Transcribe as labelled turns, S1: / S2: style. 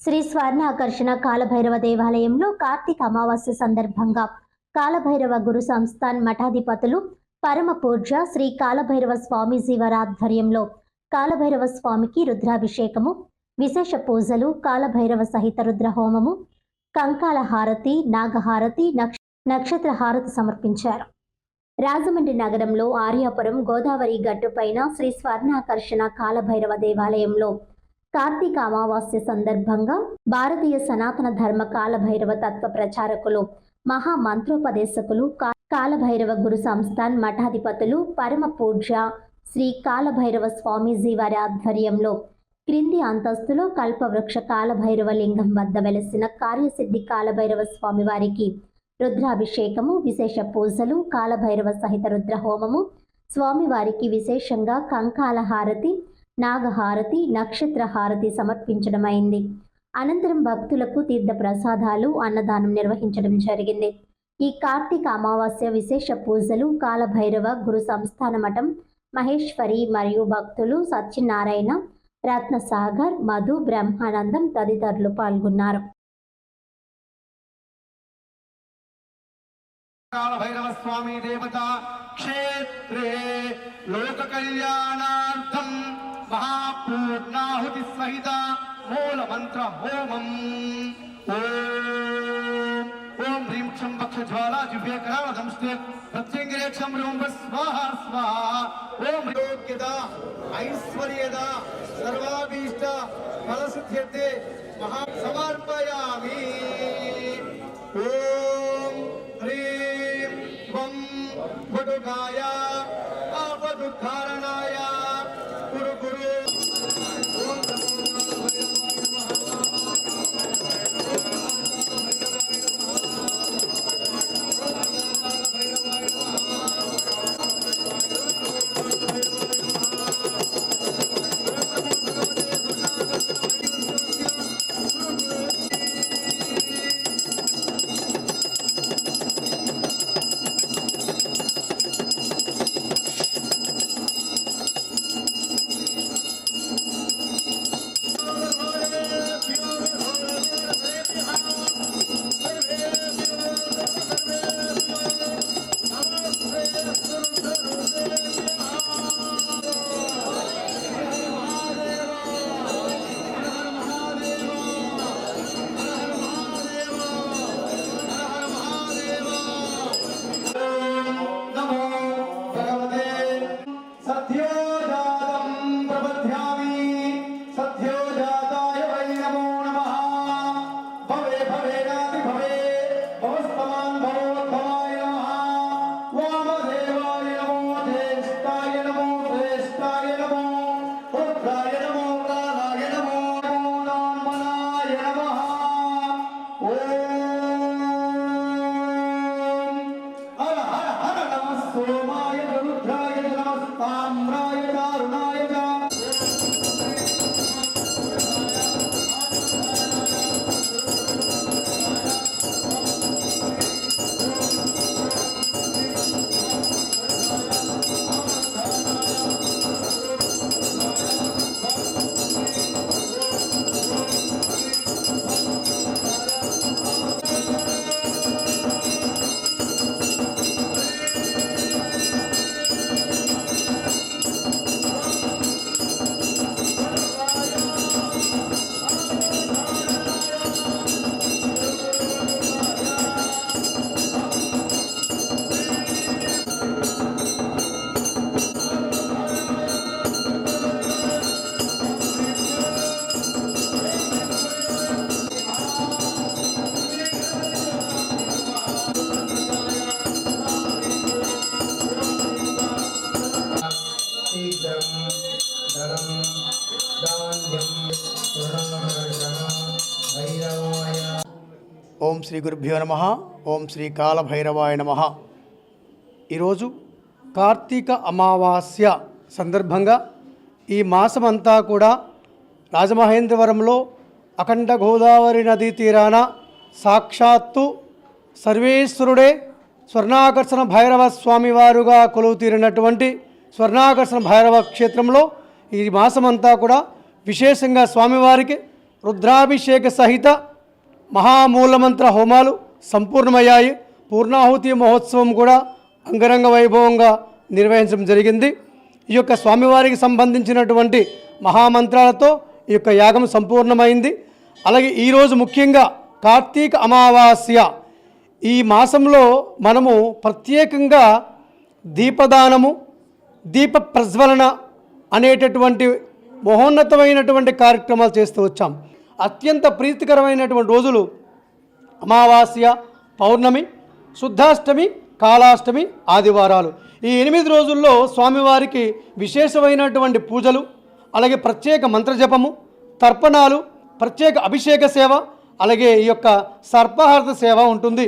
S1: శ్రీ స్వర్ణాకర్షణ కాలభైరవ దేవాలయంలో కార్తీక అమావాస్య సందర్భంగా కాలభైరవ గురు సంస్థాన్ మఠాధిపతులు పరమ పూజ్య శ్రీ కాలభైరవ స్వామీజీ వారి ఆధ్వర్యంలో కాలభైరవ స్వామికి రుద్రాభిషేకము, విశేష పూజలు, కాలభైరవ సహిత రుద్ర హోమము, కంకాల హారతి, నాగహారతి, నక్షత్ర హారతి సమర్పించారు. రాజమండ్రి నగరంలో ఆర్యాపురం గోదావరి గట్టుపైన శ్రీ స్వర్ణాకర్షణ కాలభైరవ దేవాలయంలో కార్తీక అమావాస్య సందర్భంగా భారతీయ సనాతన ధర్మ కాలభైరవ తత్వ ప్రచారకులు, మహామంత్రోపదేశకులు, కాలభైరవ గురు సంస్థాన్ మఠాధిపతులు పరమ పూజ్య శ్రీ కాలభైరవ స్వామీజీ వారి ఆధ్వర్యంలో క్రింది అంతస్తులో కల్పవృక్ష కాలభైరవ లింగం వద్ద వెలసిన కార్యసిద్ధి కాలభైరవ స్వామి వారికి రుద్రాభిషేకము, విశేష పూజలు, కాలభైరవ సహిత రుద్ర హోమము, స్వామివారికి విశేషంగా కంకాల హారతి, నాగహారతి, నక్షత్ర హారతి సమర్పించడమైంది. అనంతరం భక్తులకు తీర్థ ప్రసాదాలు, అన్నదానం నిర్వహించడం జరిగింది. ఈ కార్తీక అమావాస్య విశేష పూజలు కాలభైరవ గురు సంస్థాన మఠం మహేశ్వరి మరియు భక్తులు సత్యనారాయణ, రత్నసాగర్, మధు, బ్రహ్మానందం తదితరులు పాల్గొన్నారు.
S2: కాలభైరవ స్వామి దేవత క్షేత్రే లోక కళ్యాణార్థం మహాపూర్ణాహుతి సహిత మూల మంత్ర హోమం. ఓం హ్రీం క్షం భక్ష జ్వాలా జిహ్వే కరాళదంస్తే ప్రత్యంగిరేక్షం రూం స్వాహా స్వాహా. ఓం యోగ్యత ఐశ్వర్యద సర్వాభీష్ట ఫలసిద్ధ్యర్థే మహా సమర్పయామి. ఓం హ్రీం వం వటుకాయ ఆపదుద్ధారణాయ గురు గురు.
S3: ఓం శ్రీ గురుభ్యో నమః. ఓం శ్రీ కాలభైరవాయ నమః. ఈరోజు కార్తీక అమావాస్య సందర్భంగా ఈ మాసమంతా కూడా రాజమహేంద్రవరంలో అఖండ గోదావరి నదీ తీరాన సాక్షాత్తు సర్వేశ్వరుడే స్వర్ణాకర్షణ భైరవ స్వామివారుగా కొలువు తీరినటువంటి స్వర్ణాకర్షణ భైరవ క్షేత్రంలో ఈ మాసమంతా కూడా విశేషంగా స్వామివారికి రుద్రాభిషేక సహిత మహామూలమంత్ర హోమాలు సంపూర్ణమయ్యాయి. పూర్ణాహుతి మహోత్సవం కూడా అంగరంగ వైభవంగా నిర్వహించడం జరిగింది. ఈ యొక్క స్వామివారికి సంబంధించినటువంటి మహామంత్రాలతో ఈ యొక్క యాగం సంపూర్ణమైంది. అలాగే ఈరోజు ముఖ్యంగా కార్తీక అమావాస్య. ఈ మాసంలో మనము ప్రత్యేకంగా దీపదానము, దీప ప్రజ్వలన అనేటటువంటి మహోన్నతమైనటువంటి కార్యక్రమాలు చేస్తూ వచ్చాం. అత్యంత ప్రీతికరమైనటువంటి రోజులు అమావాస్య, పౌర్ణమి, శుద్ధాష్టమి, కాళాష్టమి, ఆదివారాలు. ఈ 8 రోజుల్లో స్వామివారికి విశేషమైనటువంటి పూజలు, అలాగే ప్రత్యేక మంత్రజపము, తర్పణాలు, ప్రత్యేక అభిషేక సేవ, అలాగే ఈ యొక్క సర్పహారత సేవ ఉంటుంది.